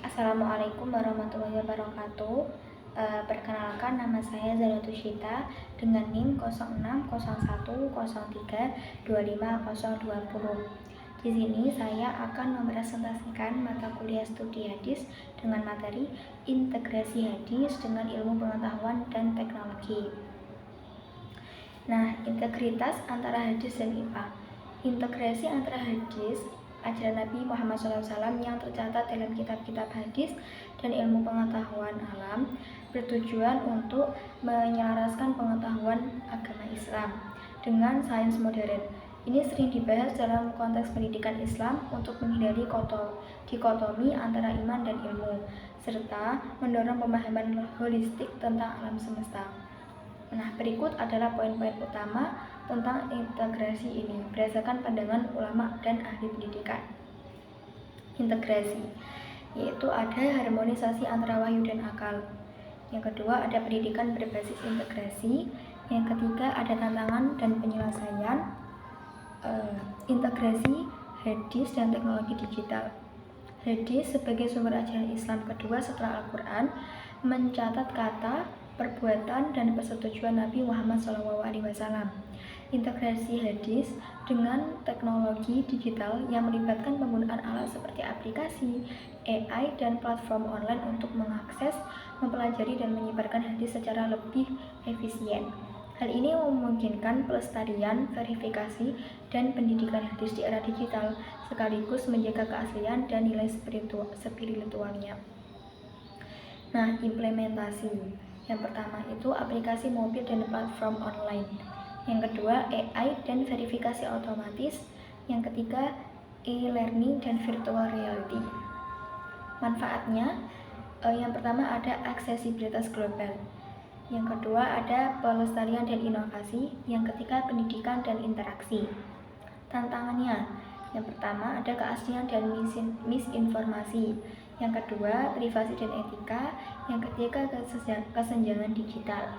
Assalamualaikum warahmatullahi wabarakatuh. Perkenalkan, nama saya Zaratul Syita dengan NIM 0601032520. Di sini saya akan mempresentasikan mata kuliah studi hadis dengan materi integrasi hadis dengan ilmu pengetahuan dan teknologi. Nah, integritas antara hadis dan IPA. Integrasi antara hadis ajaran Nabi Muhammad SAW yang tercatat dalam kitab-kitab hadis dan ilmu pengetahuan alam bertujuan untuk menyelaraskan pengetahuan agama Islam dengan sains modern. Ini sering dibahas dalam konteks pendidikan Islam untuk menghindari dikotomi antara iman dan ilmu, serta mendorong pemahaman holistik tentang alam semesta. Nah, berikut adalah poin-poin utama tentang integrasi ini berdasarkan pandangan ulama dan ahli pendidikan. Integrasi, yaitu ada harmonisasi antara wahyu dan akal. Yang kedua, ada pendidikan berbasis integrasi. Yang ketiga, ada tantangan dan penyelesaian integrasi hadis dan teknologi digital. Hadis sebagai sumber ajaran Islam kedua setelah Al-Quran mencatat kata, perbuatan, dan persetujuan Nabi Muhammad SAW. Integrasi hadis dengan teknologi digital yang melibatkan penggunaan alat seperti aplikasi, AI, dan platform online untuk mengakses, mempelajari, dan menyebarkan hadis secara lebih efisien. Hal ini memungkinkan pelestarian, verifikasi, dan pendidikan hadis di era digital, sekaligus menjaga keaslian dan nilai spiritualnya. Nah, implementasi. Yang pertama itu aplikasi mobil dan platform online. Yang kedua, AI dan verifikasi otomatis. Yang ketiga, e-learning dan virtual reality. Manfaatnya, yang pertama ada aksesibilitas global. Yang kedua ada pelestarian dan inovasi. Yang ketiga, pendidikan dan interaksi. Tantangannya, yang pertama ada keaslian dan misinformasi. Yang kedua, privasi dan etika. Yang ketiga, kesenjangan digital.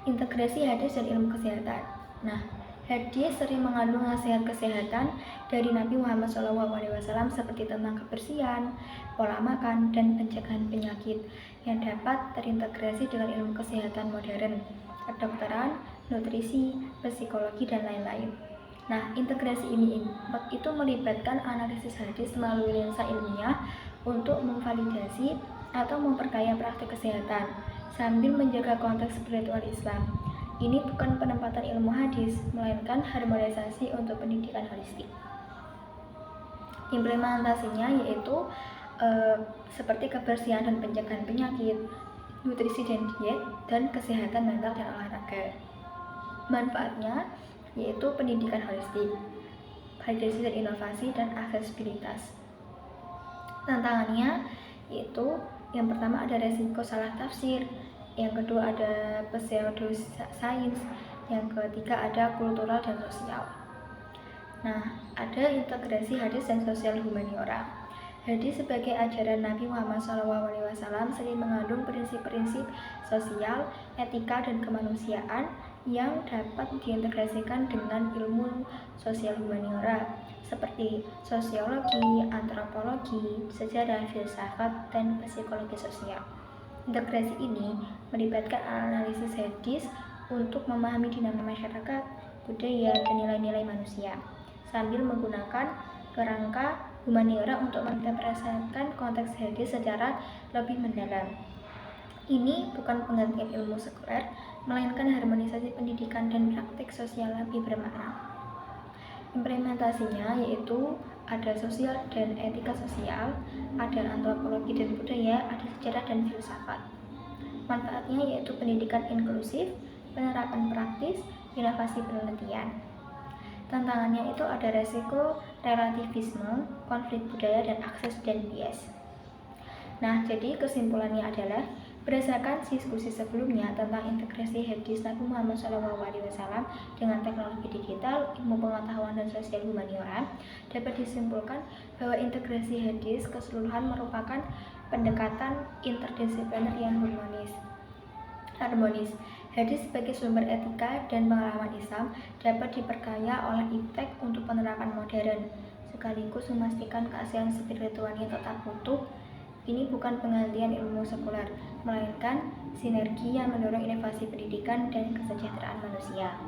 Integrasi hadis dan ilmu kesehatan. Nah, hadis sering mengandung nasihat kesehatan dari Nabi Muhammad SAW seperti tentang kebersihan, pola makan, dan pencegahan penyakit yang dapat terintegrasi dengan ilmu kesehatan modern, kedokteran, nutrisi, psikologi, dan lain-lain. Nah, integrasi ini itu melibatkan analisis hadis melalui lensa ilmiah untuk memvalidasi atau memperkaya praktik kesehatan sambil menjaga konteks spiritual Islam. Ini bukan penempatan ilmu hadis, melainkan harmonisasi untuk pendidikan holistik. Implementasinya yaitu seperti kebersihan dan pencegahan penyakit, nutrisi dan diet, dan kesehatan mental dan olahraga. Manfaatnya yaitu pendidikan holistik, validasi dan inovasi, dan aksesibilitas. Tantangannya yaitu yang pertama ada resiko salah tafsir, yang kedua ada pseudosains, yang ketiga ada kultural dan sosial. Nah, ada integrasi hadis dan sosial humaniora. Hadis sebagai ajaran Nabi Muhammad SAW sering mengandung prinsip-prinsip sosial, etika, dan kemanusiaan yang dapat diintegrasikan dengan ilmu sosial humaniora seperti sosiologi, antropologi, sejarah, filsafat, dan psikologi sosial. Integrasi ini melibatkan analisis hadis untuk memahami dinamika masyarakat, budaya, dan nilai-nilai manusia, sambil menggunakan kerangka humaniora untuk menginterpretasikan konteks hadis secara lebih mendalam. Ini bukan penggantian ilmu sekuler, melainkan harmonisasi pendidikan dan praktik sosial lebih bermakna. Implementasinya yaitu ada sosial dan etika sosial, ada antropologi dan budaya, ada sejarah dan filsafat. Manfaatnya yaitu pendidikan inklusif, penerapan praktis, inovasi penelitian. Tantangannya itu ada resiko relativisme, konflik budaya, dan akses dan bias. Nah, jadi kesimpulannya adalah berdasarkan diskusi sebelumnya tentang integrasi hadis Nabi Muhammad SAW dengan teknologi digital, ilmu pengetahuan, dan sosial humaniora, dapat disimpulkan bahwa integrasi hadis keseluruhan merupakan pendekatan interdisipliner yang harmonis. Hadis sebagai sumber etika dan pengalaman Islam dapat diperkaya oleh iptek untuk penerapan modern, sekaligus memastikan keaslian spiritualnya tetap utuh. Ini bukan penggantian ilmu sekuler, melainkan sinergi yang mendorong inovasi pendidikan dan kesejahteraan manusia.